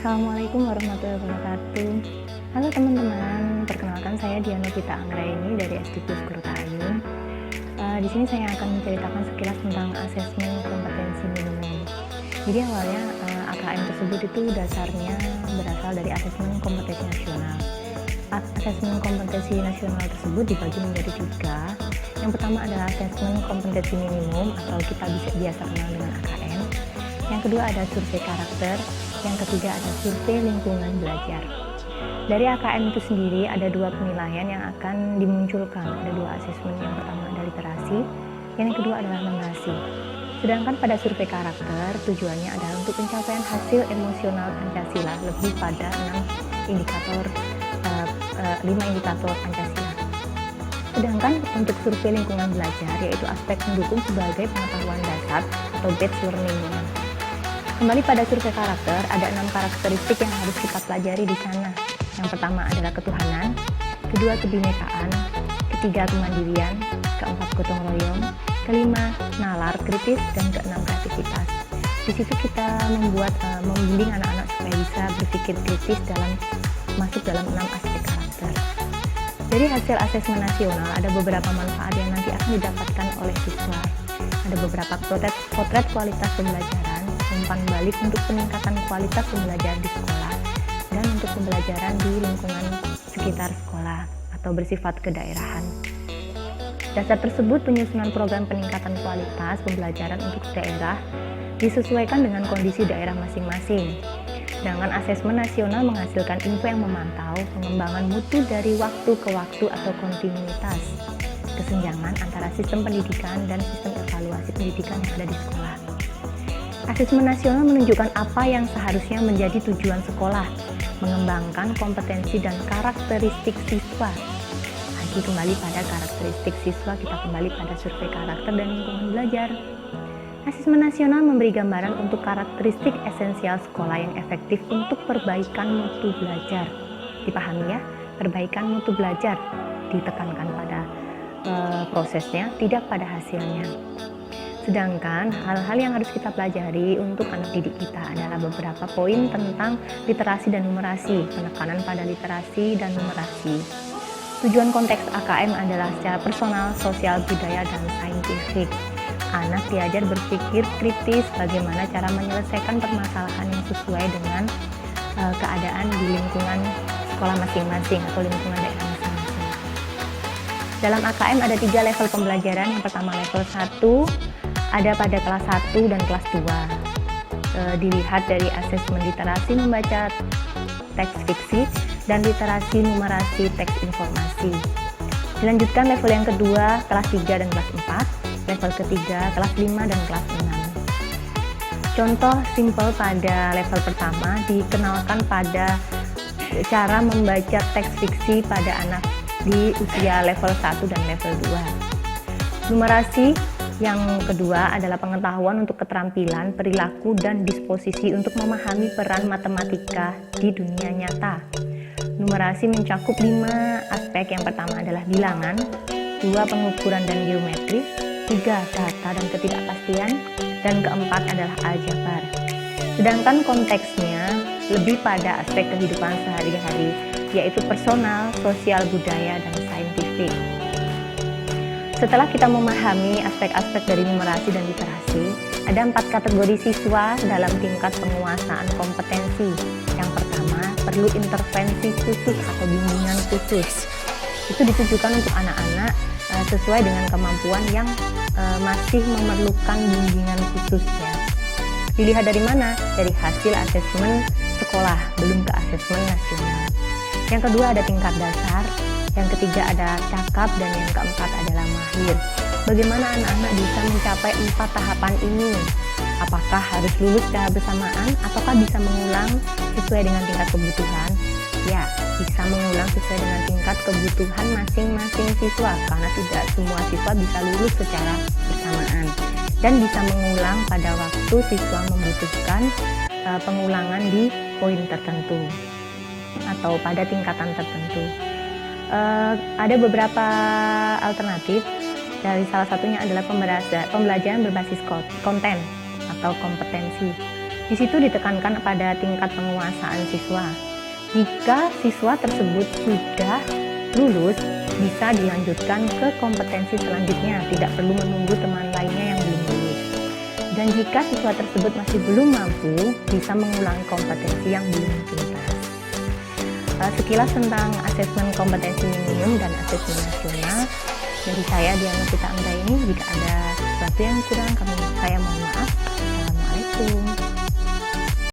Assalamualaikum warahmatullahi wabarakatuh. Halo teman-teman, perkenalkan saya Diana Pita Anggraini dari SD Plus Kurtayun. Di sini saya akan menceritakan sekilas tentang asesmen kompetensi minimum. Jadi awalnya AKM tersebut itu dasarnya berasal dari asesmen kompetensi nasional. Asesmen kompetensi nasional tersebut dibagi menjadi 3. Yang pertama adalah asesmen kompetensi minimum atau kita biasa kenal dengan AKM. Yang kedua ada survei karakter. Yang ketiga ada survei lingkungan belajar. Dari AKM itu sendiri ada 2 penilaian yang akan dimunculkan. Ada 2 asesmen, yang pertama ada literasi, yang kedua adalah numerasi. Sedangkan pada survei karakter tujuannya adalah untuk pencapaian hasil emosional Pancasila lebih pada 5 indikator Pancasila. Sedangkan untuk survei lingkungan belajar yaitu aspek mendukung sebagai pengetahuan dasar atau base learning. Kembali pada survei karakter, ada 6 karakteristik yang harus kita pelajari di sana. Yang pertama adalah ketuhanan, kedua kebinekaan, ketiga kemandirian, keempat gotong royong, kelima nalar kritis, dan keenam kreativitas. Di situ kita membimbing anak-anak supaya bisa berpikir kritis masuk dalam 6 aspek karakter. Dari hasil asesmen nasional ada beberapa manfaat yang nanti akan didapatkan oleh siswa. Ada beberapa potret kualitas pembelajaran, umpan balik untuk peningkatan kualitas pembelajaran di sekolah, dan untuk pembelajaran di lingkungan sekitar sekolah atau bersifat kedaerahan. Dasar tersebut penyusunan program peningkatan kualitas pembelajaran untuk daerah disesuaikan dengan kondisi daerah masing-masing. Sedangkan asesmen nasional menghasilkan info yang memantau pengembangan mutu dari waktu ke waktu atau kontinuitas, kesenjangan antara sistem pendidikan dan sistem evaluasi pendidikan yang ada di sekolah. Asesmen nasional menunjukkan apa yang seharusnya menjadi tujuan sekolah, mengembangkan kompetensi dan karakteristik siswa. Lagi kembali pada karakteristik siswa, kita kembali pada survei karakter dan lingkungan belajar. Asesmen nasional memberi gambaran untuk karakteristik esensial sekolah yang efektif untuk perbaikan mutu belajar. Dipahami ya, perbaikan mutu belajar, ditekankan pada prosesnya, tidak pada hasilnya. Sedangkan hal-hal yang harus kita pelajari untuk anak didik kita adalah beberapa poin tentang literasi dan numerasi, penekanan pada literasi dan numerasi. Tujuan konteks AKM adalah secara personal, sosial, budaya, dan saintifik. Anak diajar berpikir kritis bagaimana cara menyelesaikan permasalahan yang sesuai dengan keadaan di lingkungan sekolah masing-masing atau lingkungan daerah masing-masing. Dalam AKM ada 3 level pembelajaran. Yang pertama level 1 ada pada kelas 1 dan kelas 2. Dilihat dari asesmen literasi membaca teks fiksi dan literasi numerasi teks informasi. Dilanjutkan level yang kedua kelas 3 dan kelas 4. Level ketiga, kelas 5 dan kelas 6. Contoh simpel pada level pertama dikenalkan pada cara membaca teks fiksi pada anak di usia level 1 dan level 2. Numerasi yang kedua adalah pengetahuan untuk keterampilan, perilaku, dan disposisi untuk memahami peran matematika di dunia nyata. Numerasi mencakup 5 aspek. Yang pertama adalah bilangan, 2 pengukuran dan geometris, 3 data dan ketidakpastian, dan keempat adalah aljabar. Sedangkan konteksnya lebih pada aspek kehidupan sehari-hari, yaitu personal, sosial, budaya, dan saintifik. Setelah kita memahami aspek-aspek dari numerasi dan literasi, ada 4 kategori siswa dalam tingkat penguasaan kompetensi. Yang pertama, perlu intervensi khusus atau bimbingan khusus. Itu ditujukan untuk anak-anak sesuai dengan kemampuan yang masih memerlukan bimbingan khususnya. Dilihat dari mana? Dari hasil asesmen sekolah, belum ke asesmen nasional. Yang kedua ada tingkat dasar, yang ketiga ada cakap, dan yang keempat adalah mahir. Bagaimana anak-anak bisa mencapai 4 tahapan ini? Apakah harus lulus secara bersamaan ataukah bisa mengulang sesuai dengan tingkat kebutuhan? Ya, bisa mengulang sesuai dengan tingkat kebutuhan masing-masing siswa, karena tidak semua siswa bisa lulus secara bersamaan, dan bisa mengulang pada waktu siswa membutuhkan pengulangan di poin tertentu atau pada tingkatan tertentu. Ada beberapa alternatif. Dari salah satunya adalah pembelajaran berbasis konten atau kompetensi. Di situ ditekankan pada tingkat penguasaan siswa. Jika siswa tersebut sudah lulus, bisa dilanjutkan ke kompetensi selanjutnya, tidak perlu menunggu teman lainnya yang belum lulus. Dan jika siswa tersebut masih belum mampu, bisa mengulangi kompetensi yang belum tuntas. Sekilas tentang asesmen kompetensi minimum dan asesmen nasional dari saya, Diana Pita Anggraini. Jika ada sesuatu yang kurang, saya mohon maaf. Assalamualaikum.